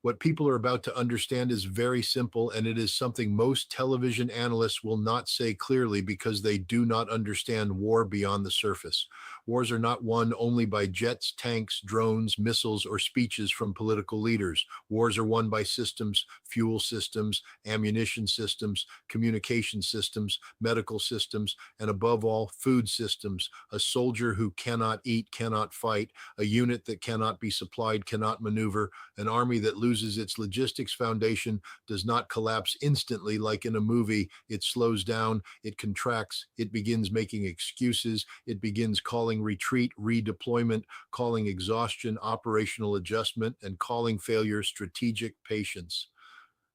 What people are about to understand is very simple, and it is something most television analysts will not say clearly because they do not understand war beyond the surface. Wars are not won only by jets, tanks, drones, missiles, or speeches from political leaders. Wars are won by systems, fuel systems, ammunition systems, communication systems, medical systems, and above all, food systems. A soldier who cannot eat cannot fight. A unit that cannot be supplied cannot maneuver. An army that loses its logistics foundation does not collapse instantly like in a movie. It slows down, it contracts, it begins making excuses, it begins calling retreat, redeployment, calling exhaustion, operational adjustment, and calling failure strategic patience.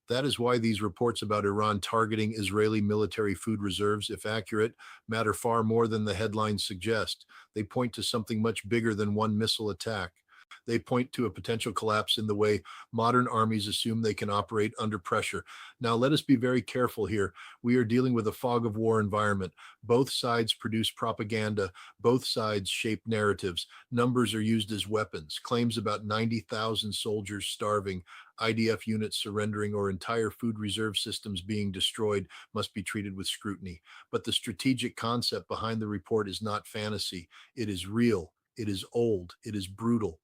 That is why these reports about Iran targeting Israeli military food reserves, if accurate, matter far more than the headlines suggest. They point to something much bigger than one missile attack. They point to a potential collapse in the way modern armies assume they can operate under pressure. Now, let us be very careful here. We are dealing with a fog of war environment. Both sides produce propaganda. Both sides shape narratives. Numbers are used as weapons. Claims about 90,000 soldiers starving, IDF units surrendering, or entire food reserve systems being destroyed must be treated with scrutiny. But the strategic concept behind the report is not fantasy. It is real. It is old. It is brutal,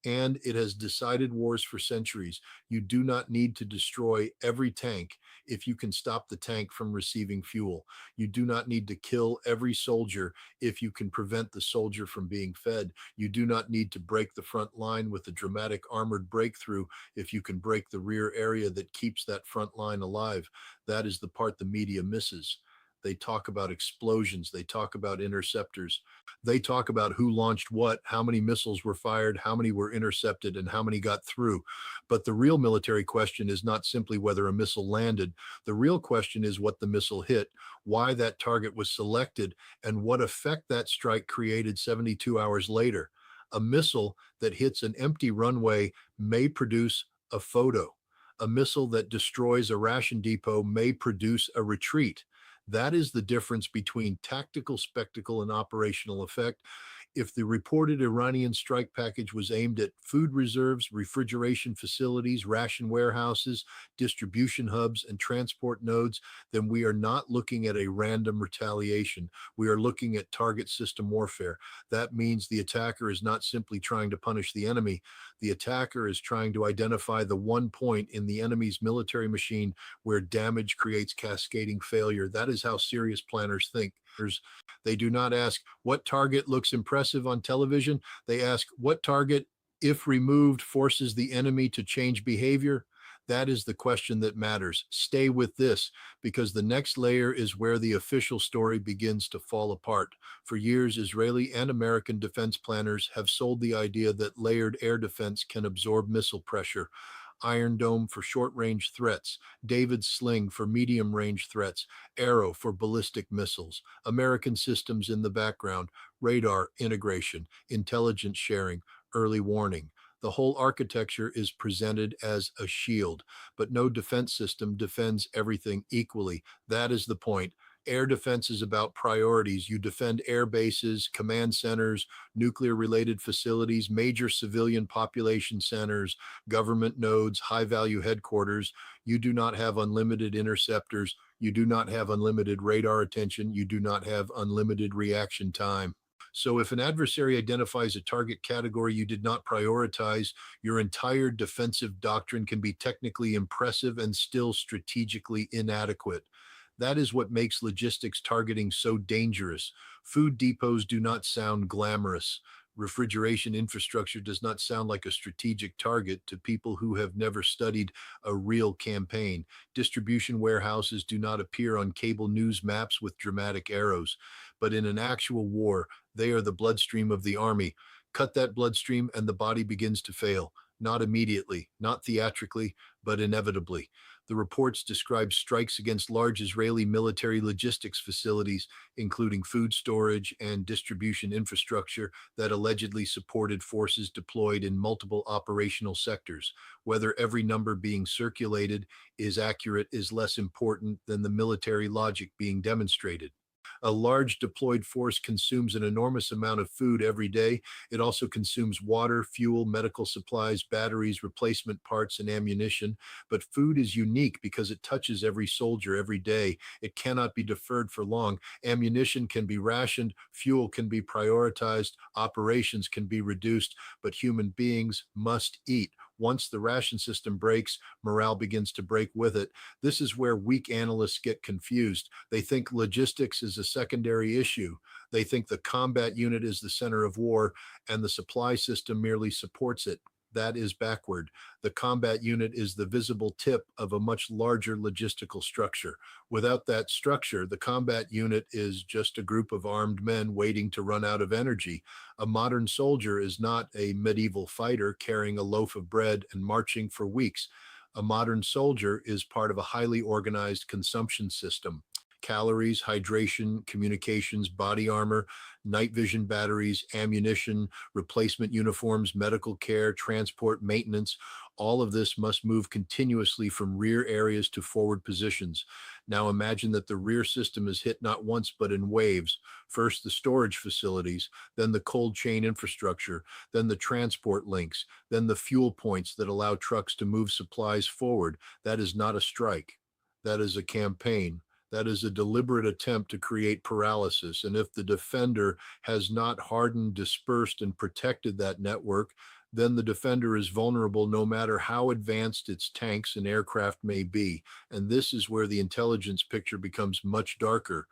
and it has decided wars for centuries. You do not need to destroy every tank if you can stop the tank from receiving fuel. You do not need to kill every soldier if you can prevent the soldier from being fed. You do not need to break the front line with a dramatic armored breakthrough if you can break the rear area that keeps that front line alive. That is the part the media misses. They talk about explosions. They talk about interceptors. They talk about who launched what, how many missiles were fired, how many were intercepted, and how many got through. But the real military question is not simply whether a missile landed. The real question is what the missile hit, why that target was selected, and what effect that strike created 72 hours later. A missile that hits an empty runway may produce a photo. A missile that destroys a ration depot may produce a retreat. That is the difference between tactical spectacle and operational effect. If the reported Iranian strike package was aimed at food reserves, refrigeration facilities, ration warehouses, distribution hubs, and transport nodes, then we are not looking at a random retaliation. We are looking at target system warfare. That means the attacker is not simply trying to punish the enemy. The attacker is trying to identify the one point in the enemy's military machine where damage creates cascading failure. That is how serious planners think. They do not ask what target looks impressive on television. They ask what target, if removed, forces the enemy to change behavior. That is the question that matters. Stay with this, because the next layer is where the official story begins to fall apart. For years, Israeli and American defense planners have sold the idea that layered air defense can absorb missile pressure. Iron Dome for short-range threats, David's Sling for medium-range threats, Arrow for ballistic missiles, American systems in the background, radar integration, intelligence sharing, early warning. The whole architecture is presented as a shield, but no defense system defends everything equally. That is the point. Air defense is about priorities. You defend air bases, command centers, nuclear-related facilities, major civilian population centers, government nodes, high-value headquarters. You do not have unlimited interceptors. You do not have unlimited radar attention. You do not have unlimited reaction time. So if an adversary identifies a target category you did not prioritize, your entire defensive doctrine can be technically impressive and still strategically inadequate. That is what makes logistics targeting so dangerous. Food depots do not sound glamorous. Refrigeration infrastructure does not sound like a strategic target to people who have never studied a real campaign. Distribution warehouses do not appear on cable news maps with dramatic arrows. But in an actual war, they are the bloodstream of the army. Cut that bloodstream and the body begins to fail. Not immediately, not theatrically, but inevitably. The reports describe strikes against large Israeli military logistics facilities, including food storage and distribution infrastructure that allegedly supported forces deployed in multiple operational sectors. Whether every number being circulated is accurate is less important than the military logic being demonstrated. A large deployed force consumes an enormous amount of food every day. It also consumes water, fuel, medical supplies, batteries, replacement parts, and ammunition. But food is unique because it touches every soldier every day. It cannot be deferred for long. Ammunition can be rationed, fuel can be prioritized, operations can be reduced, but human beings must eat. Once the ration system breaks, morale begins to break with it. This is where weak analysts get confused. They think logistics is a secondary issue. They think the combat unit is the center of war and the supply system merely supports it. That is backward. The combat unit is the visible tip of a much larger logistical structure. Without that structure, the combat unit is just a group of armed men waiting to run out of energy. A modern soldier is not a medieval fighter carrying a loaf of bread and marching for weeks. A modern soldier is part of a highly organized consumption system. Calories, hydration, communications, body armor, night vision batteries, ammunition, replacement uniforms, medical care, transport, maintenance. All of this must move continuously from rear areas to forward positions. Now imagine that the rear system is hit not once but in waves. First the storage facilities, then the cold chain infrastructure, then the transport links, then the fuel points that allow trucks to move supplies forward. That is not a strike. That is a campaign. That is a deliberate attempt to create paralysis. And if the defender has not hardened, dispersed, and protected that network, then the defender is vulnerable no matter how advanced its tanks and aircraft may be. And this is where the intelligence picture becomes much darker.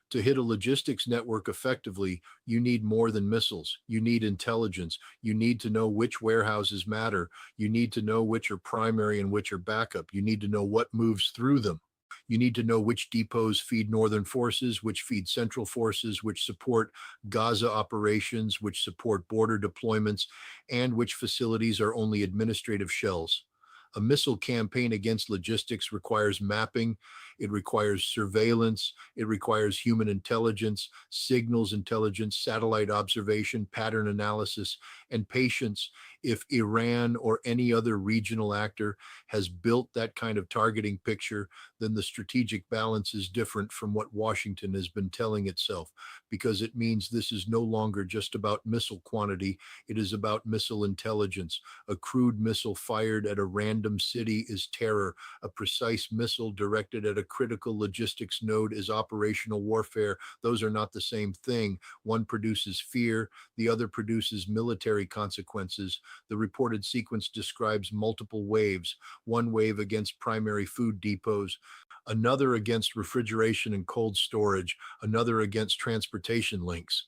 To hit a logistics network effectively, you need more than missiles. You need intelligence. You need to know which warehouses matter. You need to know which are primary and which are backup. You need to know what moves through them. You need to know which depots feed northern forces, which feed central forces, which support Gaza operations, which support border deployments, and which facilities are only administrative shells. A missile campaign against logistics requires mapping, it requires surveillance, it requires human intelligence, signals intelligence, satellite observation, pattern analysis, and patience. If Iran or any other regional actor has built that kind of targeting picture, then the strategic balance is different from what Washington has been telling itself, because it means this is no longer just about missile quantity, it is about missile intelligence. A crude missile fired at a random city is terror. A precise missile directed at a critical logistics node is operational warfare. Those are not the same thing. One produces fear, the other produces military consequences. The reported sequence describes multiple waves, one wave against primary food depots, another against refrigeration and cold storage, another against transportation links.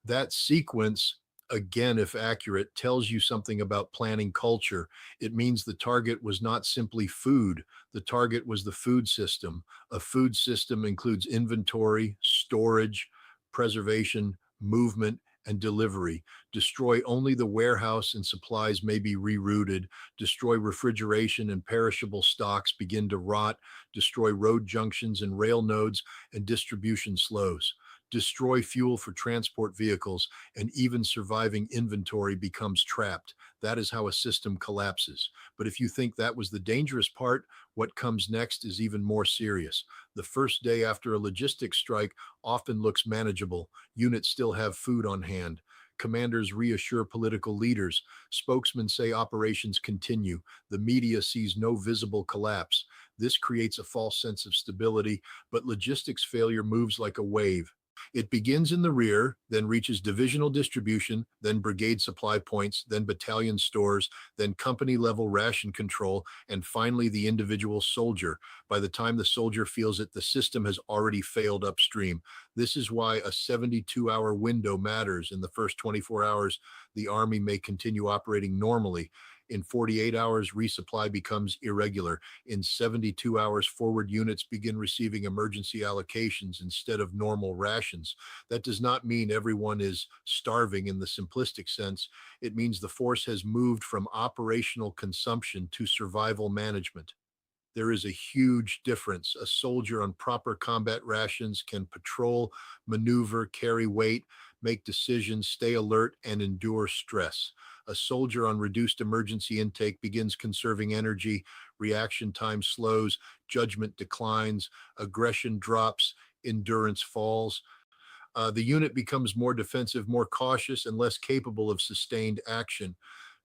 That sequence, again, if accurate, tells you something about planning culture. It means the target was not simply food, the target was the food system. A food system includes inventory, storage, preservation, movement, and delivery. Destroy only the warehouse and supplies may be rerouted. Destroy refrigeration and perishable stocks begin to rot. Destroy road junctions and rail nodes and distribution slows. Destroy fuel for transport vehicles, and even surviving inventory becomes trapped. That is how a system collapses. But if you think that was the dangerous part, what comes next is even more serious. The first day after a logistics strike often looks manageable. Units still have food on hand. Commanders reassure political leaders. Spokesmen say operations continue. The media sees no visible collapse. This creates a false sense of stability, but logistics failure moves like a wave. It begins in the rear, then reaches divisional distribution, then brigade supply points, then battalion stores, then company level ration control, and finally the individual soldier. By the time the soldier feels it, the system has already failed upstream. This is why a 72-hour window matters. In the first 24 hours, the Army may continue operating normally. In 48 hours, resupply becomes irregular. In 72 hours, forward units begin receiving emergency allocations instead of normal rations. That does not mean everyone is starving in the simplistic sense. It means the force has moved from operational consumption to survival management. There is a huge difference. A soldier on proper combat rations can patrol, maneuver, carry weight, make decisions, stay alert, and endure stress. A soldier on reduced emergency intake begins conserving energy, reaction time slows, judgment declines, aggression drops, endurance falls. The unit becomes more defensive, more cautious, and less capable of sustained action.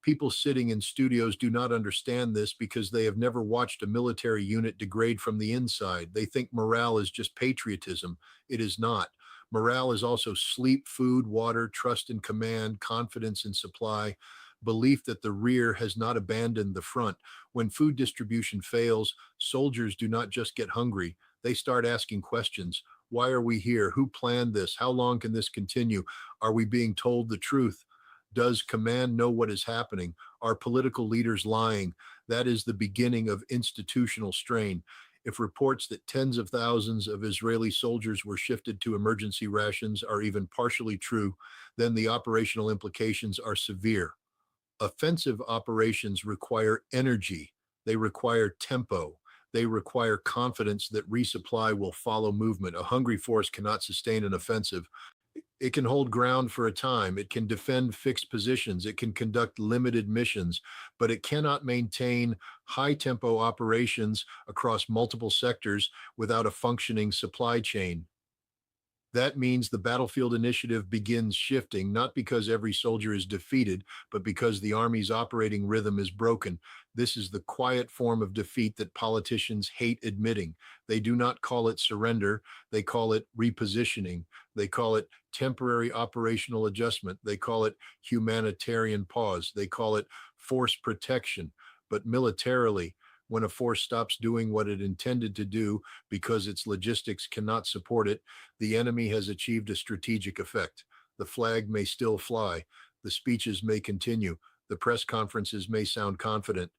People sitting in studios do not understand this because they have never watched a military unit degrade from the inside. They think morale is just patriotism. It is not. Morale is also sleep, food, water, trust in command, confidence in supply, belief that the rear has not abandoned the front. When food distribution fails, soldiers do not just get hungry, they start asking questions. Why are we here? Who planned this? How long can this continue? Are we being told the truth? Does command know what is happening? Are political leaders lying? That is the beginning of institutional strain. If reports that tens of thousands of Israeli soldiers were shifted to emergency rations are even partially true, then the operational implications are severe. Offensive operations require energy, they require tempo, they require confidence that resupply will follow movement. A hungry force cannot sustain an offensive. It can hold ground for a time, it can defend fixed positions, it can conduct limited missions, but it cannot maintain high tempo operations across multiple sectors without a functioning supply chain. That means the battlefield initiative begins shifting, not because every soldier is defeated, but because the Army's operating rhythm is broken. This is the quiet form of defeat that politicians hate admitting. They do not call it surrender, they call it repositioning. They call it temporary operational adjustment. They call it humanitarian pause. They call it force protection. But militarily, when a force stops doing what it intended to do because its logistics cannot support it, the enemy has achieved a strategic effect. The flag may still fly, the speeches may continue, the press conferences may sound confident,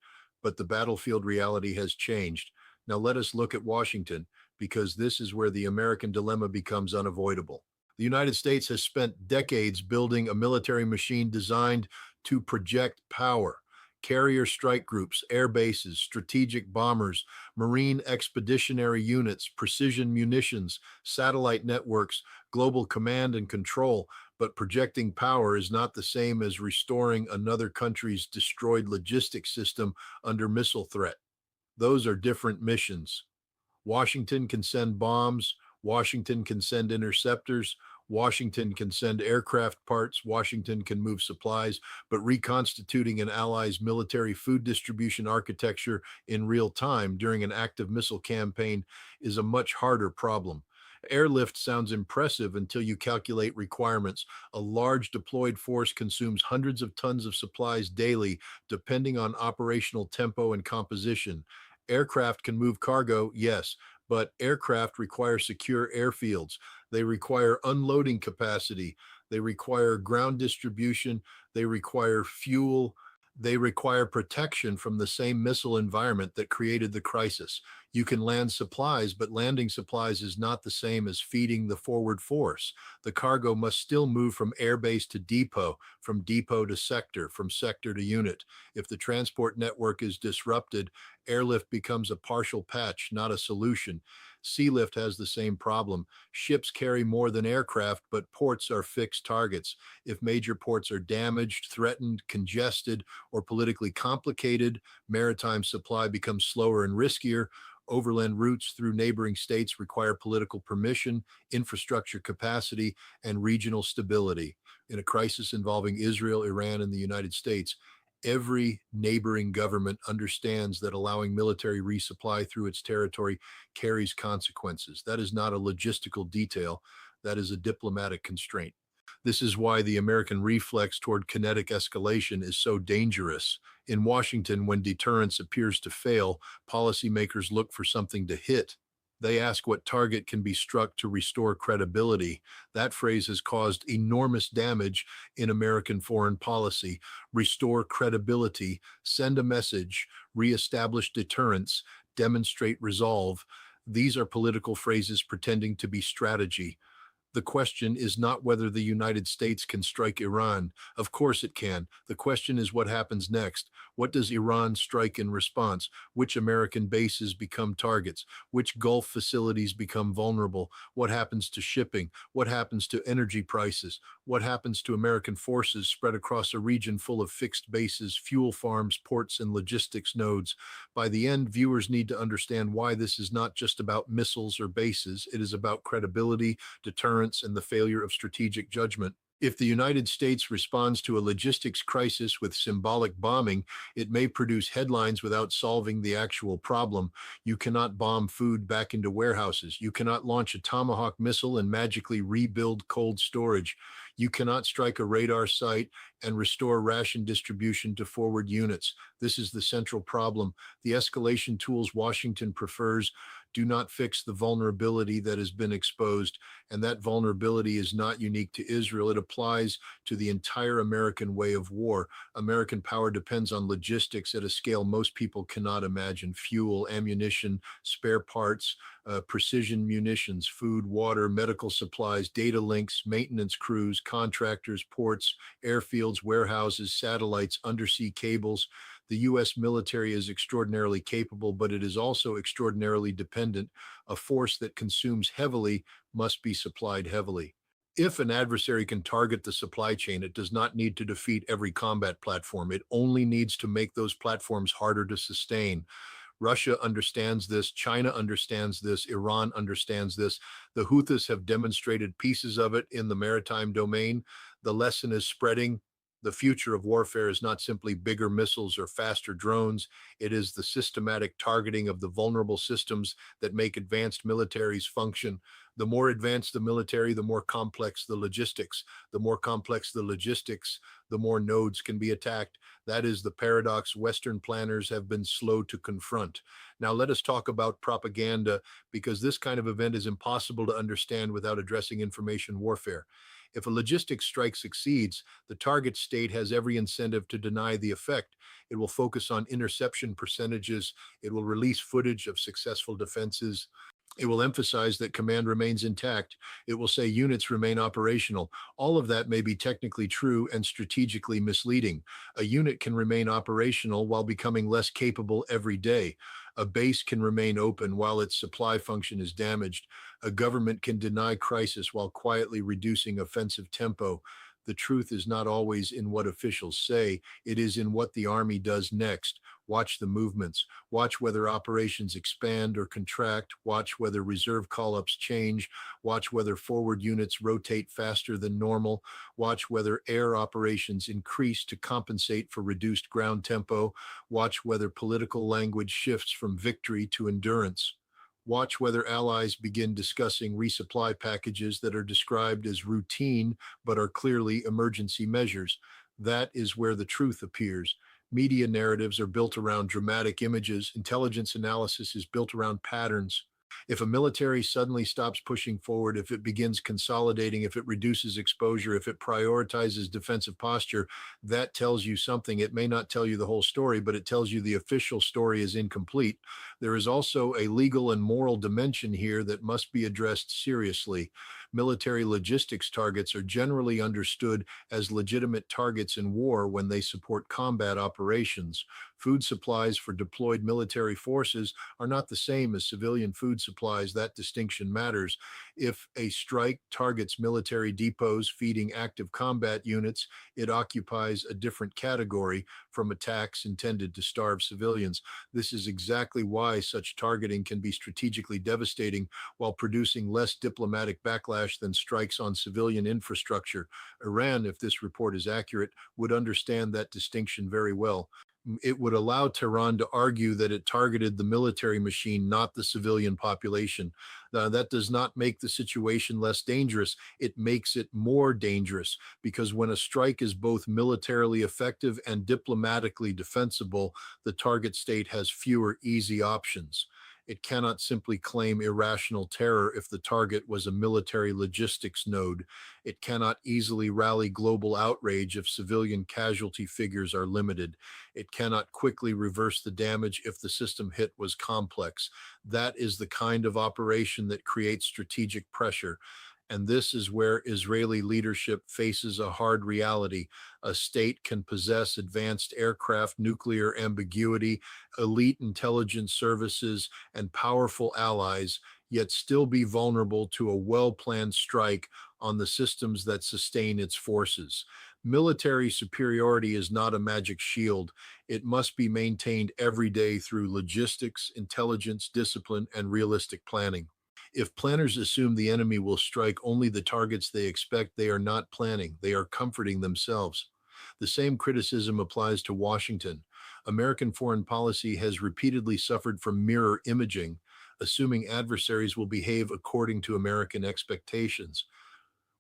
but the battlefield reality has changed. Now let us look at Washington, because this is where the American dilemma becomes unavoidable. The United States has spent decades building a military machine designed to project power. Carrier strike groups, air bases, strategic bombers, marine expeditionary units, precision munitions, satellite networks, global command and control. But projecting power is not the same as restoring another country's destroyed logistics system under missile threat. Those are different missions. Washington can send bombs, Washington can send interceptors, Washington can send aircraft parts, Washington can move supplies, but reconstituting an ally's military food distribution architecture in real time during an active missile campaign is a much harder problem. Airlift sounds impressive until you calculate requirements. A large deployed force consumes hundreds of tons of supplies daily, depending on operational tempo and composition. Aircraft can move cargo, yes, but aircraft require secure airfields. They require unloading capacity. They require ground distribution. They require fuel. They require protection from the same missile environment that created the crisis. You can land supplies, but landing supplies is not the same as feeding the forward force. The cargo must still move from airbase to depot, from depot to sector, from sector to unit. If the transport network is disrupted, airlift becomes a partial patch, not a solution. Sealift has the same problem. Ships carry more than aircraft, but ports are fixed targets. If major ports are damaged, threatened, congested, or politically complicated, maritime supply becomes slower and riskier. Overland routes through neighboring states require political permission, infrastructure capacity, and regional stability. In a crisis involving Israel, Iran, and the United States, every neighboring government understands that allowing military resupply through its territory carries consequences. That is not a logistical detail, that is a diplomatic constraint. This is why the American reflex toward kinetic escalation is so dangerous. In Washington, when deterrence appears to fail, policymakers look for something to hit. They ask what target can be struck to restore credibility. That phrase has caused enormous damage in American foreign policy. Restore credibility, send a message, reestablish deterrence, demonstrate resolve. These are political phrases pretending to be strategy. The question is not whether the United States can strike Iran. Of course it can. The question is what happens next. What does Iran strike in response? Which American bases become targets? Which Gulf facilities become vulnerable? What happens to shipping? What happens to energy prices? What happens to American forces spread across a region full of fixed bases, fuel farms, ports, and logistics nodes? By the end, viewers need to understand why this is not just about missiles or bases. It is about credibility, deterrence, and the failure of strategic judgment. If the United States responds to a logistics crisis with symbolic bombing, it may produce headlines without solving the actual problem. You cannot bomb food back into warehouses. You cannot launch a Tomahawk missile and magically rebuild cold storage. You cannot strike a radar site and restore ration distribution to forward units. This is the central problem. The escalation tools Washington prefers do not fix the vulnerability that has been exposed, and that vulnerability is not unique to Israel. It applies to the entire American way of war. American power depends on logistics at a scale most people cannot imagine: fuel, ammunition, spare parts, precision munitions, food, water, medical supplies, data links, maintenance crews, contractors, ports, airfields, warehouses, satellites, undersea cables. The U.S. military is extraordinarily capable, but it is also extraordinarily dependent. A force that consumes heavily must be supplied heavily. If an adversary can target the supply chain, it does not need to defeat every combat platform. It only needs to make those platforms harder to sustain. Russia understands this. China understands this. Iran understands this. The Houthis have demonstrated pieces of it in the maritime domain. The lesson is spreading. The future of warfare is not simply bigger missiles or faster drones. It is the systematic targeting of the vulnerable systems that make advanced militaries function. The more advanced the military, the more complex the logistics. The more complex the logistics, the more nodes can be attacked. That is the paradox Western planners have been slow to confront. Now, let us talk about propaganda, because this kind of event is impossible to understand without addressing information warfare. If a logistics strike succeeds, the target state has every incentive to deny the effect. It will focus on interception percentages. It will release footage of successful defenses. It will emphasize that command remains intact. It will say units remain operational. All of that may be technically true and strategically misleading. A unit can remain operational while becoming less capable every day. A base can remain open while its supply function is damaged. A government can deny crisis while quietly reducing offensive tempo. The truth is not always in what officials say. It is in what the army does next. Watch the movements. Watch whether operations expand or contract. Watch whether reserve call-ups change. Watch whether forward units rotate faster than normal. Watch whether air operations increase to compensate for reduced ground tempo. Watch whether political language shifts from victory to endurance. Watch whether allies begin discussing resupply packages that are described as routine but are clearly emergency measures. That is where the truth appears. Media narratives are built around dramatic images. Intelligence analysis is built around patterns. If a military suddenly stops pushing forward, if it begins consolidating, if it reduces exposure, if it prioritizes defensive posture, that tells you something. It may not tell you the whole story, but it tells you the official story is incomplete. There is also a legal and moral dimension here that must be addressed seriously. Military logistics targets are generally understood as legitimate targets in war when they support combat operations. Food supplies for deployed military forces are not the same as civilian food supplies. That distinction matters. If a strike targets military depots feeding active combat units, it occupies a different category from attacks intended to starve civilians. This is exactly why such targeting can be strategically devastating while producing less diplomatic backlash than strikes on civilian infrastructure. Iran, if this report is accurate, would understand that distinction very well. It would allow Tehran to argue that it targeted the military machine, not the civilian population. That does not make the situation less dangerous. It makes it more dangerous, because when a strike is both militarily effective and diplomatically defensible, the target state has fewer easy options. It cannot simply claim irrational terror if the target was a military logistics node. It cannot easily rally global outrage if civilian casualty figures are limited. It cannot quickly reverse the damage if the system hit was complex. That is the kind of operation that creates strategic pressure. And this is where Israeli leadership faces a hard reality. A state can possess advanced aircraft, nuclear ambiguity, elite intelligence services, and powerful allies, yet still be vulnerable to a well planned strike on the systems that sustain its forces. Military superiority is not a magic shield. It must be maintained every day through logistics, intelligence, discipline, and realistic planning. If planners assume the enemy will strike only the targets they expect, they are not planning, they are comforting themselves. The same criticism applies to Washington. American foreign policy has repeatedly suffered from mirror imaging, assuming adversaries will behave according to American expectations.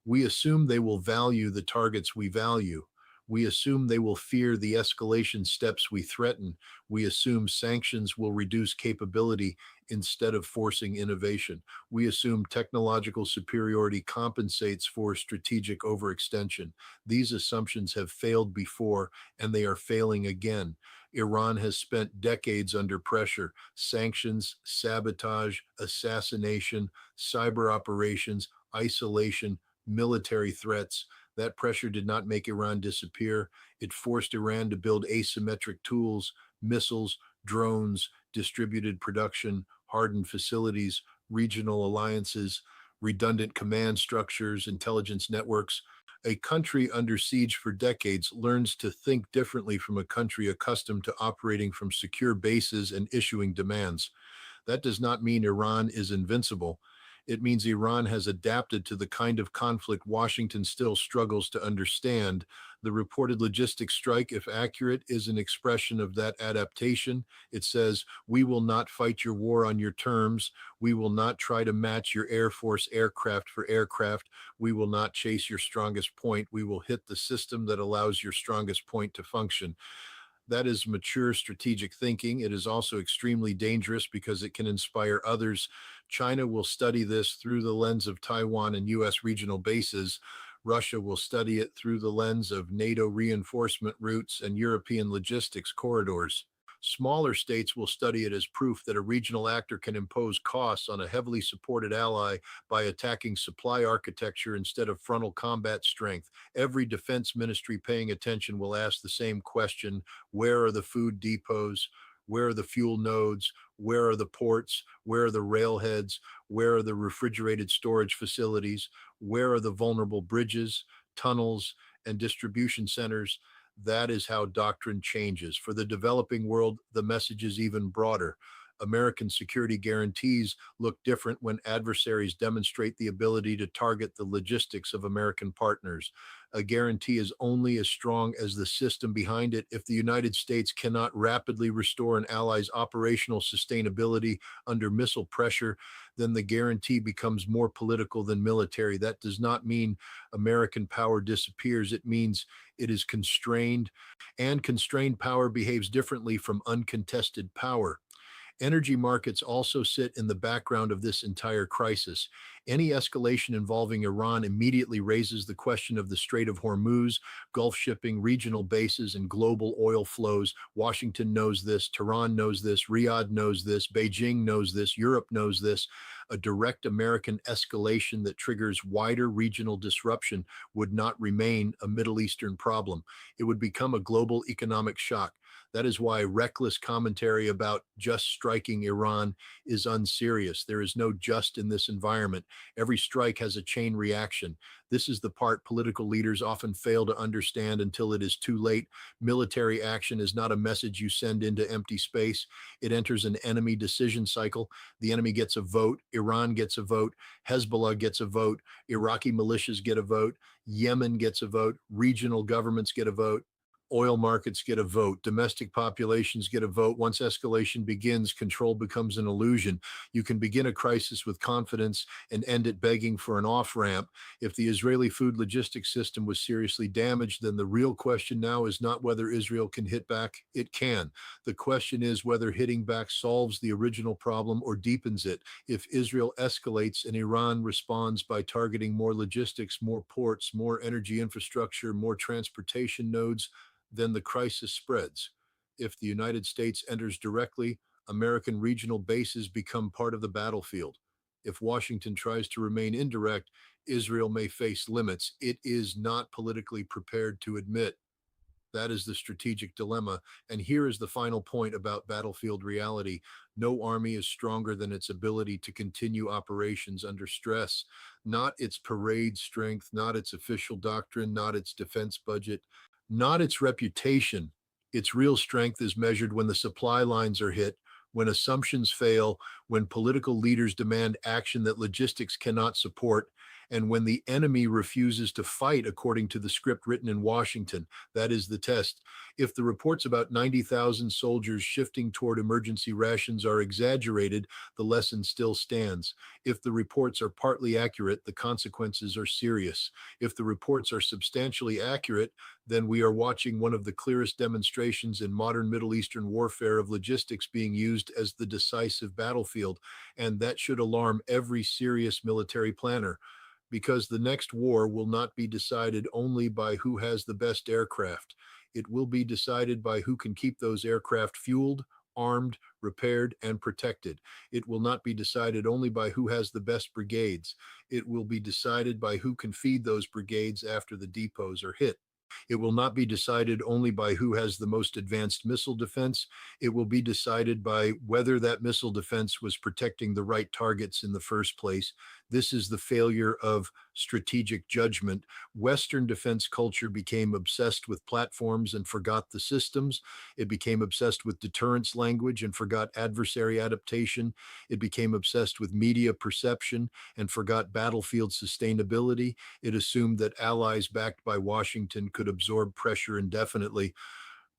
We assume they will value the targets we value. We assume they will fear the escalation steps we threaten. We assume sanctions will reduce capability instead of forcing innovation. We assume technological superiority compensates for strategic overextension. These assumptions have failed before, and they are failing again. Iran has spent decades under pressure: sanctions, sabotage, assassination, cyber operations, isolation, military threats. That pressure did not make Iran disappear. It forced Iran to build asymmetric tools, missiles, drones, distributed production, hardened facilities, regional alliances, redundant command structures, intelligence networks. A country under siege for decades learns to think differently from a country accustomed to operating from secure bases and issuing demands. That does not mean Iran is invincible. It means Iran has adapted to the kind of conflict Washington still struggles to understand. The reported logistics strike, if accurate, is an expression of that adaptation. It says, "We will not fight your war on your terms. We will not try to match your Air Force aircraft for aircraft. We will not chase your strongest point. We will hit the system that allows your strongest point to function." That is mature strategic thinking. It is also extremely dangerous because it can inspire others. China will study this through the lens of Taiwan and US regional bases. Russia will study it through the lens of NATO reinforcement routes and European logistics corridors. Smaller states will study it as proof that a regional actor can impose costs on a heavily supported ally by attacking supply architecture instead of frontal combat strength. Every defense ministry paying attention will ask the same question: where are the food depots? Where are the fuel nodes? Where are the ports? Where are the railheads? Where are the refrigerated storage facilities? Where are the vulnerable bridges, tunnels, and distribution centers? That is how doctrine changes. For the developing world, the message is even broader. American security guarantees look different when adversaries demonstrate the ability to target the logistics of American partners. A guarantee is only as strong as the system behind it. If the United States cannot rapidly restore an ally's operational sustainability under missile pressure, then the guarantee becomes more political than military. That does not mean American power disappears. It means it is constrained, and constrained power behaves differently from uncontested power. Energy markets also sit in the background of this entire crisis. Any escalation involving Iran immediately raises the question of the Strait of Hormuz, Gulf shipping, regional bases, and global oil flows. Washington knows this, Tehran knows this, Riyadh knows this, Beijing knows this, Europe knows this. A direct American escalation that triggers wider regional disruption would not remain a Middle Eastern problem. It would become a global economic shock. That is why reckless commentary about just striking Iran is unserious. There is no just in this environment. Every strike has a chain reaction. This is the part political leaders often fail to understand until it is too late. Military action is not a message you send into empty space. It enters an enemy decision cycle. The enemy gets a vote. Iran gets a vote. Hezbollah gets a vote. Iraqi militias get a vote. Yemen gets a vote. Regional governments get a vote. Oil markets get a vote. Domestic populations get a vote. Once escalation begins, control becomes an illusion. You can begin a crisis with confidence and end it begging for an off ramp. If the Israeli food logistics system was seriously damaged, then the real question now is not whether Israel can hit back. It can. The question is whether hitting back solves the original problem or deepens it. If Israel escalates and Iran responds by targeting more logistics, more ports, more energy infrastructure, more transportation nodes, then the crisis spreads. If the United States enters directly, American regional bases become part of the battlefield. If Washington tries to remain indirect, Israel may face limits it is not politically prepared to admit. That is the strategic dilemma. And here is the final point about battlefield reality. No army is stronger than its ability to continue operations under stress, not its parade strength, not its official doctrine, not its defense budget, not its reputation. Its real strength is measured when the supply lines are hit, when assumptions fail, when political leaders demand action that logistics cannot support, and when the enemy refuses to fight according to the script written in Washington. That is the test. If the reports about 90,000 soldiers shifting toward emergency rations are exaggerated, the lesson still stands. If the reports are partly accurate, the consequences are serious. If the reports are substantially accurate, then we are watching one of the clearest demonstrations in modern Middle Eastern warfare of logistics being used as the decisive battlefield. And that should alarm every serious military planner, because the next war will not be decided only by who has the best aircraft. It will be decided by who can keep those aircraft fueled, armed, repaired, and protected. It will not be decided only by who has the best brigades. It will be decided by who can feed those brigades after the depots are hit. It will not be decided only by who has the most advanced missile defense. It will be decided by whether that missile defense was protecting the right targets in the first place. This is the failure of strategic judgment. Western defense culture became obsessed with platforms and forgot the systems. It became obsessed with deterrence language and forgot adversary adaptation. It became obsessed with media perception and forgot battlefield sustainability. It assumed that allies backed by Washington could absorb pressure indefinitely.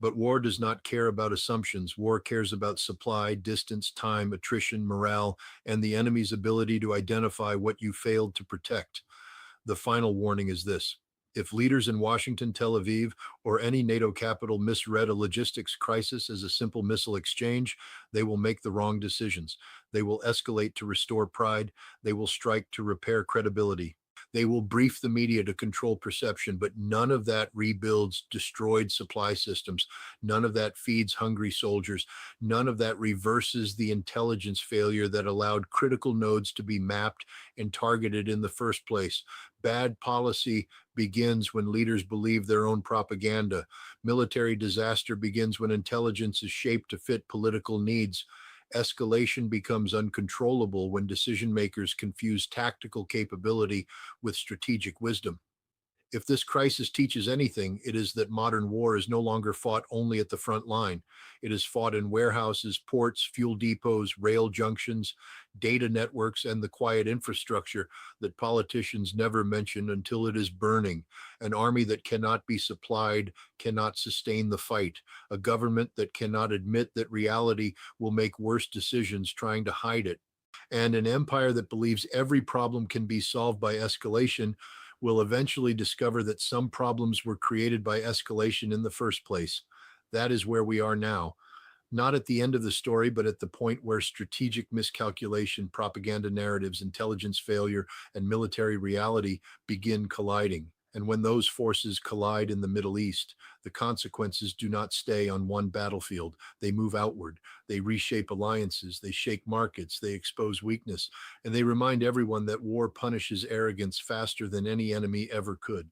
But war does not care about assumptions. War cares about supply, distance, time, attrition, morale, and the enemy's ability to identify what you failed to protect. The final warning is this. If leaders in Washington, Tel Aviv, or any NATO capital misread a logistics crisis as a simple missile exchange, they will make the wrong decisions. They will escalate to restore pride. They will strike to repair credibility. They will brief the media to control perception, but none of that rebuilds destroyed supply systems. None of that feeds hungry soldiers. None of that reverses the intelligence failure that allowed critical nodes to be mapped and targeted in the first place. Bad policy begins when leaders believe their own propaganda. Military disaster begins when intelligence is shaped to fit political needs. Escalation becomes uncontrollable when decision makers confuse tactical capability with strategic wisdom. If this crisis teaches anything, it is that modern war is no longer fought only at the front line. It is fought in warehouses, ports, fuel depots, rail junctions, data networks, and the quiet infrastructure that politicians never mention until it is burning. An army that cannot be supplied cannot sustain the fight. A government that cannot admit that reality will make worse decisions trying to hide it. And an empire that believes every problem can be solved by escalation will eventually discover that some problems were created by escalation in the first place. That is where we are now, not at the end of the story, but at the point where strategic miscalculation, propaganda narratives, intelligence failure, and military reality begin colliding. And when those forces collide in the Middle East, the consequences do not stay on one battlefield. They move outward. They reshape alliances. They shake markets. They expose weakness. And they remind everyone that war punishes arrogance faster than any enemy ever could.